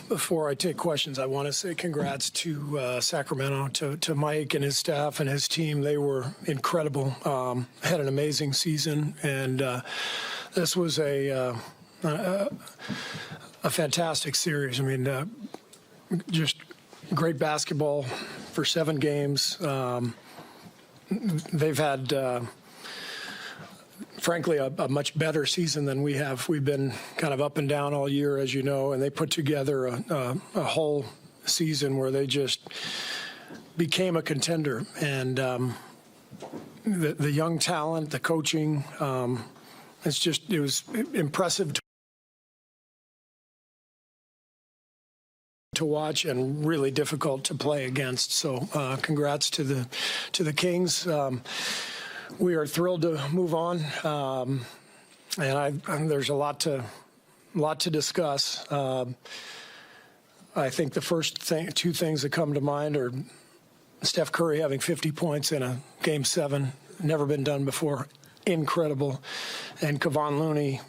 Before I take questions, I want to say congrats to Sacramento, to Mike and his staff and his team. They were incredible. Had an amazing season, and this was a fantastic series. I mean, just great basketball for 7 games. They've had, frankly, a much better season than we have. We've been kind of up and down all year, as you know, and they put together a whole season where they just became a contender. And the young talent, the coaching, it was impressive to watch and really difficult to play against. So congrats to the Kings. We are thrilled to move on, and there's a lot to discuss. I think the first two things that come to mind are Steph Curry having 50 points in a Game 7, never been done before, incredible, and Kevon Looney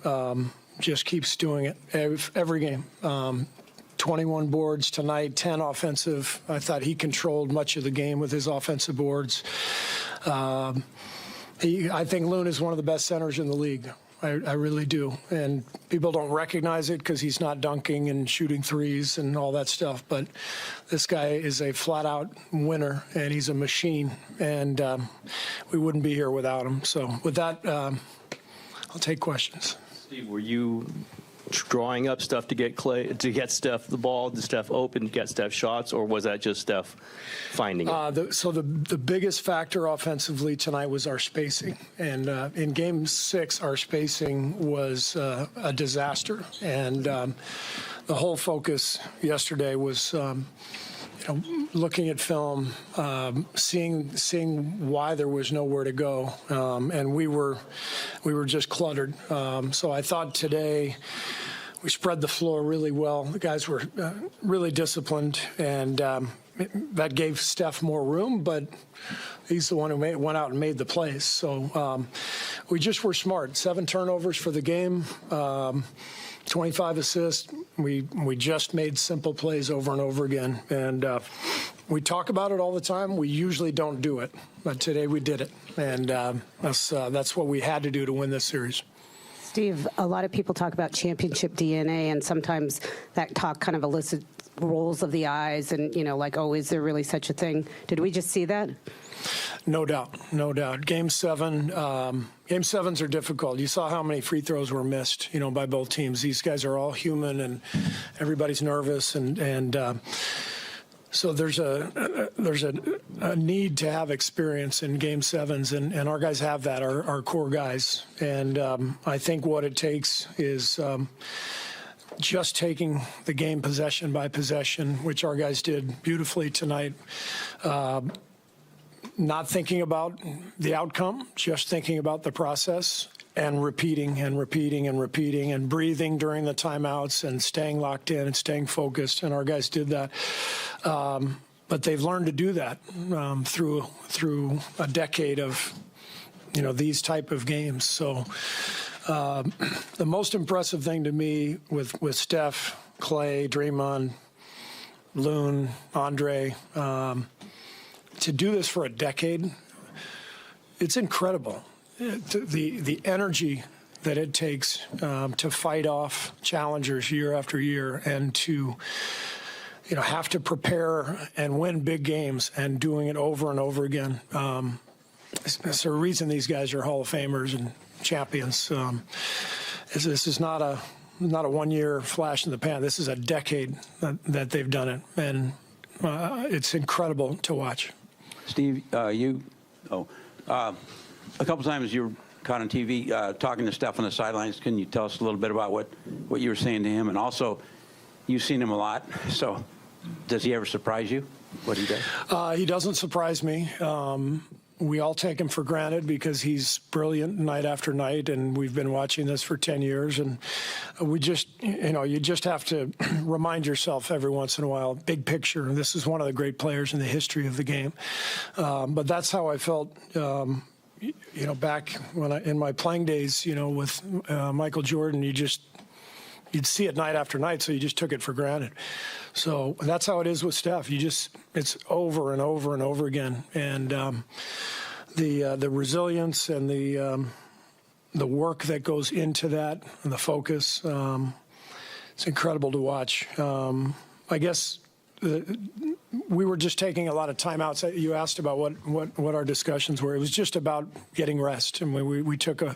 just keeps doing it every game. 21 boards tonight, 10 offensive. I thought he controlled much of the game with his offensive boards. I think Loon is one of the best centers in the league. I really do. And people don't recognize it because he's not dunking and shooting threes and all that stuff. But this guy is a flat-out winner, and he's a machine. And we wouldn't be here without him. So with that, I'll take questions. Steve, were you drawing up stuff to get Steph the ball, to Steph open, get Steph shots, or was that just Steph finding it? So the biggest factor offensively tonight was our spacing, and in Game 6 our spacing was a disaster, and the whole focus yesterday was looking at film, seeing why there was nowhere to go, and we were just cluttered. So I thought today we spread the floor really well. The guys were really disciplined, and that gave Steph more room, but he's the one who went out and made the plays. So we just were smart. 7 turnovers for the game. 25 assists. We just made simple plays over and over again. And we talk about it all the time. We usually don't do it. But today we did it. And that's what we had to do to win this series. Steve, a lot of people talk about championship DNA, and sometimes that talk kind of elicits rolls of the eyes and, like, oh, is there really such a thing? Did we just see that? No doubt, no doubt. Game 7, Game 7s are difficult. You saw how many free throws were missed, by both teams. These guys are all human, and everybody's nervous, and so there's a need to have experience in Game 7s, and our guys have that, our core guys. And I think what it takes is just taking the game possession by possession, which our guys did beautifully tonight. Not thinking about the outcome, just thinking about the process, and repeating and repeating and repeating and breathing during the timeouts and staying locked in and staying focused. And our guys did that. But they've learned to do that through a decade of, these type of games. So the most impressive thing to me with Steph, Clay, Draymond, Loon, Andre, to do this for a decade, it's incredible. The energy that it takes to fight off challengers year after year, and to have to prepare and win big games and doing it over and over again. It's a reason these guys are Hall of Famers and champions. This is not a 1-year flash in the pan. This is a decade that they've done it, and it's incredible to watch. Steve, a couple times you were caught on TV talking to Steph on the sidelines. Can you tell us a little bit about what you were saying to him? And also, you've seen him a lot, so does he ever surprise you, what he does? He doesn't surprise me. We all take him for granted because he's brilliant night after night, and we've been watching this for 10 years. And we just, you just have to remind yourself every once in a while, big picture. This is one of the great players in the history of the game. But that's how I felt, back when in my playing days, with Michael Jordan. you'd see it night after night, so you just took it for granted. So that's how it is with Steph. It's over and over and over again. And the resilience and the work that goes into that and the focus, it's incredible to watch. I guess we were just taking a lot of timeouts. You asked about what our discussions were. It was just about getting rest, and we took a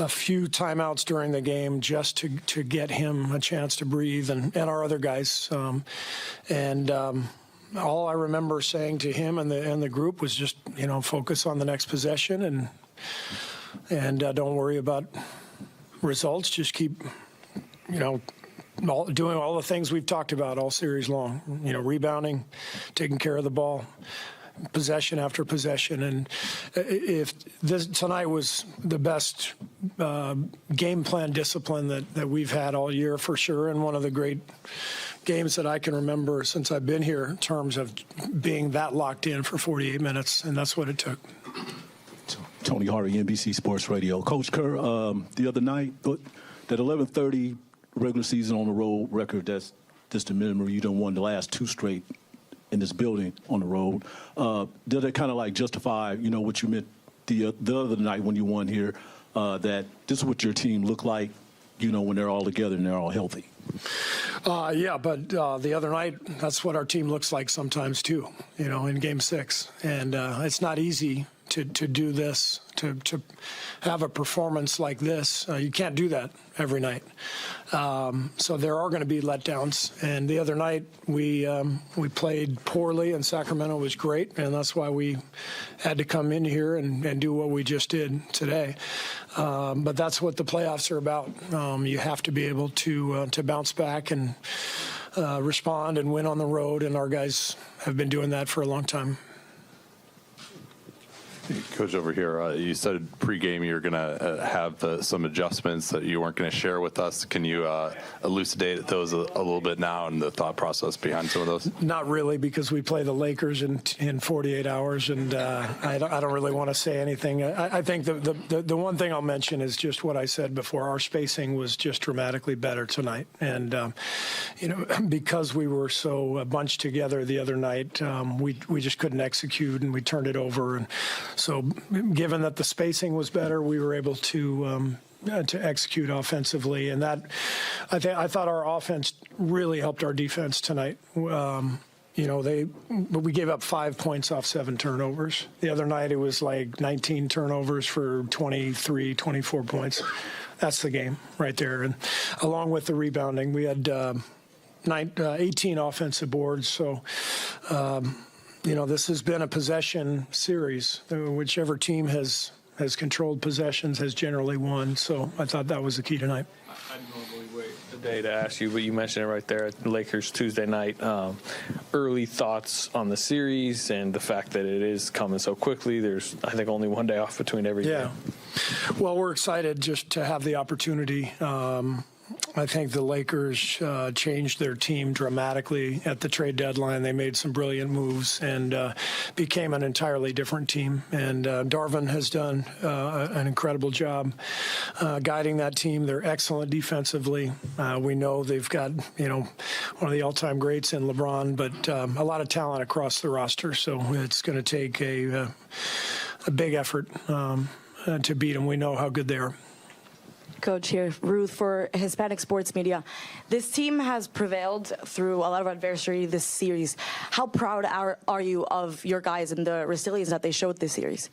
few timeouts during the game just to get him a chance to breathe, and our other guys. All I remember saying to him and the group was just, focus on the next possession and don't worry about results. Just keep, doing all the things we've talked about all series long, rebounding, taking care of the ball, possession after possession. And if tonight was the best game plan discipline that we've had all year for sure, and one of the great games that I can remember since I've been here in terms of being that locked in for 48 minutes, and that's what it took. Tony Harvey, NBC Sports Radio. Coach Kerr, the other night, that 11:30 regular season on the road record, that's just a minimum. You done won the last 2 straight in this building on the road. Did it kind of like justify, what you meant the other night when you won here, that this is what your team looked like, when they're all together and they're all healthy? Yeah, but the other night, that's what our team looks like sometimes too, in Game 6. And it's not easy to do this, to have a performance like this. You can't do that every night. So there are going to be letdowns. And the other night, we played poorly, and Sacramento was great, and that's why we had to come in here and do what we just did today. But that's what the playoffs are about. You have to be able to bounce back and respond and win on the road, and our guys have been doing that for a long time. Coach, over here, you said pregame you're going to have some adjustments that you weren't going to share with us. Can you elucidate those a little bit now and the thought process behind some of those? Not really, because we play the Lakers in 48 hours, and I don't really want to say anything. I think the one thing I'll mention is just what I said before. Our spacing was just dramatically better tonight, and because we were so bunched together the other night, we just couldn't execute, and we turned it over. And so given that the spacing was better, we were able to execute offensively. And that, I thought our offense really helped our defense tonight. We gave up 5 points off 7 turnovers. The other night it was like 19 turnovers for 23, 24 points. That's the game right there. And along with the rebounding, we had 18 offensive boards. So, this has been a possession series. Whichever team has controlled possessions has generally won. So I thought that was the key tonight. I'd normally wait the day to ask you, but you mentioned it right there at Lakers Tuesday night. Early thoughts on the series and the fact that it is coming so quickly. There's, I think, only one day off between every game. Well, we're excited just to have the opportunity. I think the Lakers changed their team dramatically at the trade deadline. They made some brilliant moves and became an entirely different team. And Darvin has done an incredible job guiding that team. They're excellent defensively. We know they've got, one of the all-time greats in LeBron, but a lot of talent across the roster. So it's going to take a big effort to beat them. We know how good they are. Coach here, Ruth for Hispanic Sports Media. This team has prevailed through a lot of adversity this series. How proud are you of your guys and the resilience that they showed this series?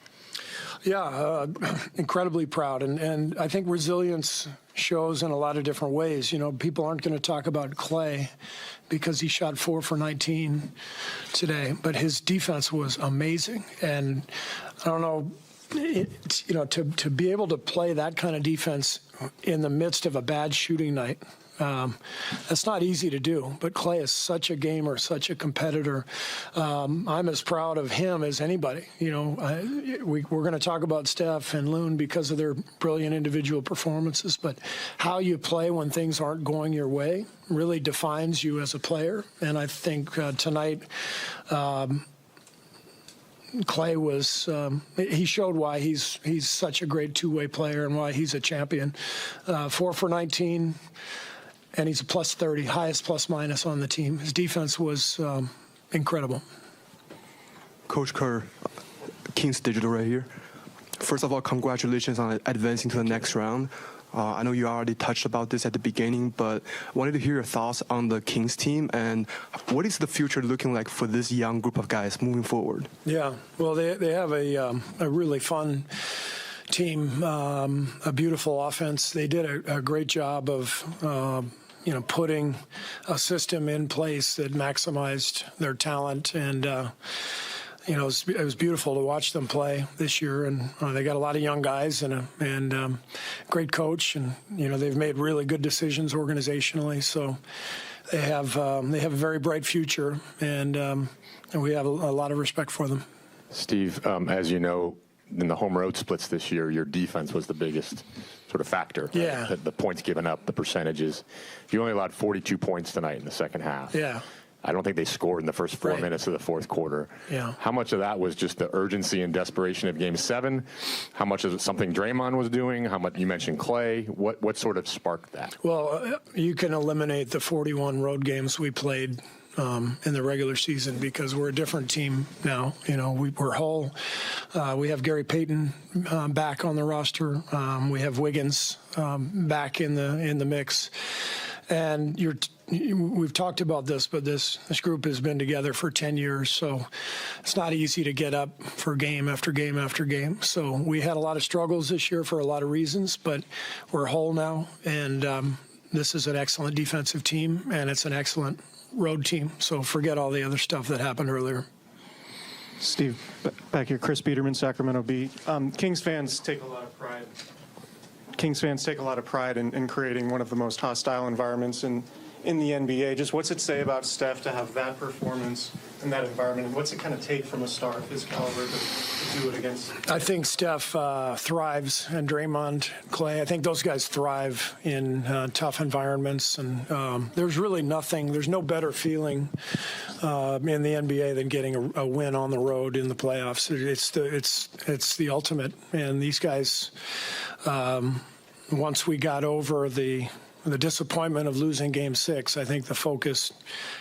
Yeah, incredibly proud. And I think resilience shows in a lot of different ways. People aren't going to talk about Clay because he shot 4 for 19 today, but his defense was amazing. And I don't know, to be able to play that kind of defense in the midst of a bad shooting night, that's not easy to do. But Clay is such a gamer, such a competitor. I'm as proud of him as anybody. We're going to talk about Steph and Loon because of their brilliant individual performances, but how you play when things aren't going your way really defines you as a player. And I think tonight, Clay was, he showed why he's such a great two-way player and why he's a champion. 4 for 19. and he's a plus 30, highest plus minus on the team. His defense was incredible. Coach Kerr, Kings Digital right here. First of all, congratulations on advancing to the next round. I know you already touched about this at the beginning, but I wanted to hear your thoughts on the Kings team and what is the future looking like for this young group of guys moving forward? Yeah, well, they have a really fun team, a beautiful offense. They did a great job of putting a system in place that maximized their talent, and it was beautiful to watch them play this year. And they got a lot of young guys and a great coach, and they've made really good decisions organizationally. So they have a very bright future, and we have a lot of respect for them. Steve, as you know, in the home road splits this year, your defense was the biggest sort of factor. Right? Yeah. The points given up, the percentages. You only allowed 42 points tonight in the second half. Yeah. I don't think they scored in the first 4 minutes of the fourth quarter. Yeah. How much of that was just the urgency and desperation of Game 7? How much is it something Draymond was doing? How much, you mentioned Clay. What sort of sparked that? Well, you can eliminate the 41 road games we played in the regular season because we're a different team now. We're whole. We have Gary Payton back on the roster. We have Wiggins back in the mix. And we've talked about this, but this group has been together for 10 years, so it's not easy to get up for game after game after game. So we had a lot of struggles this year for a lot of reasons, but we're whole now, and this is an excellent defensive team, and it's an excellent road team. So forget all the other stuff that happened earlier. Steve, back here, Chris Biederman, Sacramento Bee. Kings fans take a lot of pride in creating one of the most hostile environments in the NBA. Just what's it say about Steph to have that performance in that environment, and what's it kind of take from a star of his caliber to do it against? I think Steph thrives, and Draymond, Clay, I think those guys thrive in tough environments, and there's no better feeling in the NBA than getting a win on the road in the playoffs. It's the ultimate, and these guys, once we got over the disappointment of losing Game 6, I think the focus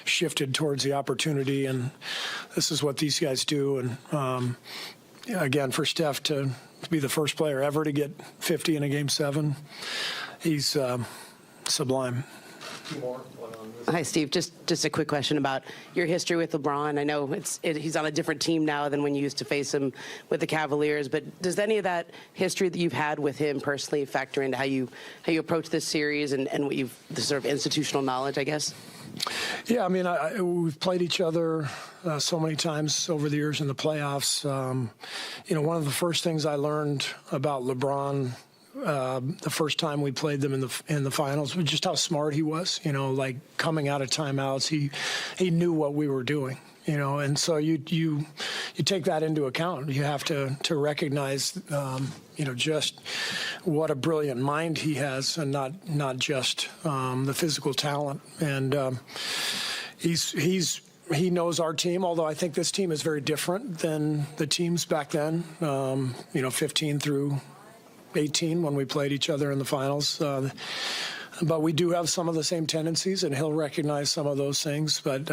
shifted towards the opportunity, and this is what these guys do. And again, for Steph to be the first player ever to get 50 in a Game 7, he's sublime. Hi, Steve. Just a quick question about your history with LeBron. I know he's on a different team now than when you used to face him with the Cavaliers, but does any of that history that you've had with him personally factor into how you approach this series and what the sort of institutional knowledge, I guess? Yeah, I mean, we've played each other so many times over the years in the playoffs. One of the first things I learned about LeBron the first time we played them in the finals was just how smart he was. Like coming out of timeouts, he knew what we were doing. And so you take that into account. You have to recognize, just what a brilliant mind he has, and not just the physical talent. And he knows our team, although I think this team is very different than the teams back then. 15 through 18 when we played each other in the finals. But we do have some of the same tendencies, and he'll recognize some of those things. But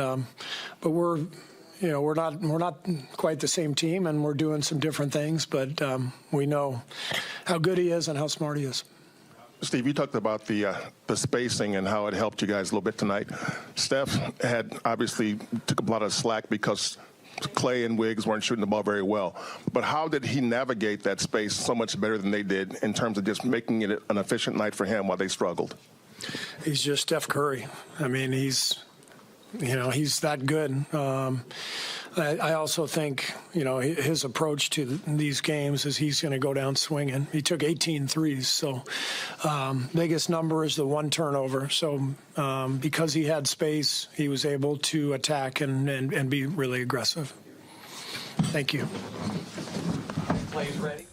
we're not quite the same team, and we're doing some different things. But we know how good he is and how smart he is. Steve, you talked about the spacing and how it helped you guys a little bit tonight. Steph had obviously took a lot of slack because Clay and Wiggs weren't shooting the ball very well. But how did he navigate that space so much better than they did in terms of just making it an efficient night for him while they struggled? He's just Steph Curry. I mean, he's that good. I also think, his approach to these games is he's going to go down swinging. He took 18 threes, so biggest number is the one turnover. So because he had space, he was able to attack and be really aggressive. Thank you. Plays ready.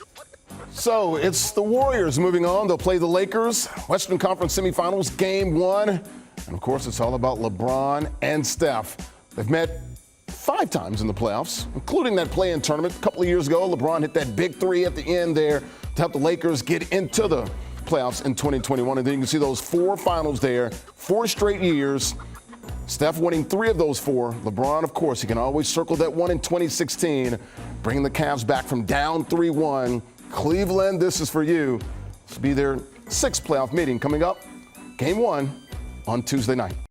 So it's the Warriors moving on. They'll play the Lakers. Western Conference semifinals, Game 1. And, of course, it's all about LeBron and Steph. They've met 5 times in the playoffs, including that play-in tournament. A couple of years ago, LeBron hit that big 3 at the end there to help the Lakers get into the playoffs in 2021. And then you can see those 4 finals there, 4 straight years. Steph winning 3 of those 4. LeBron, of course, he can always circle that one in 2016, bringing the Cavs back from down 3-1. Cleveland, this is for you. This will be their 6th playoff meeting coming up. Game 1 on Tuesday night.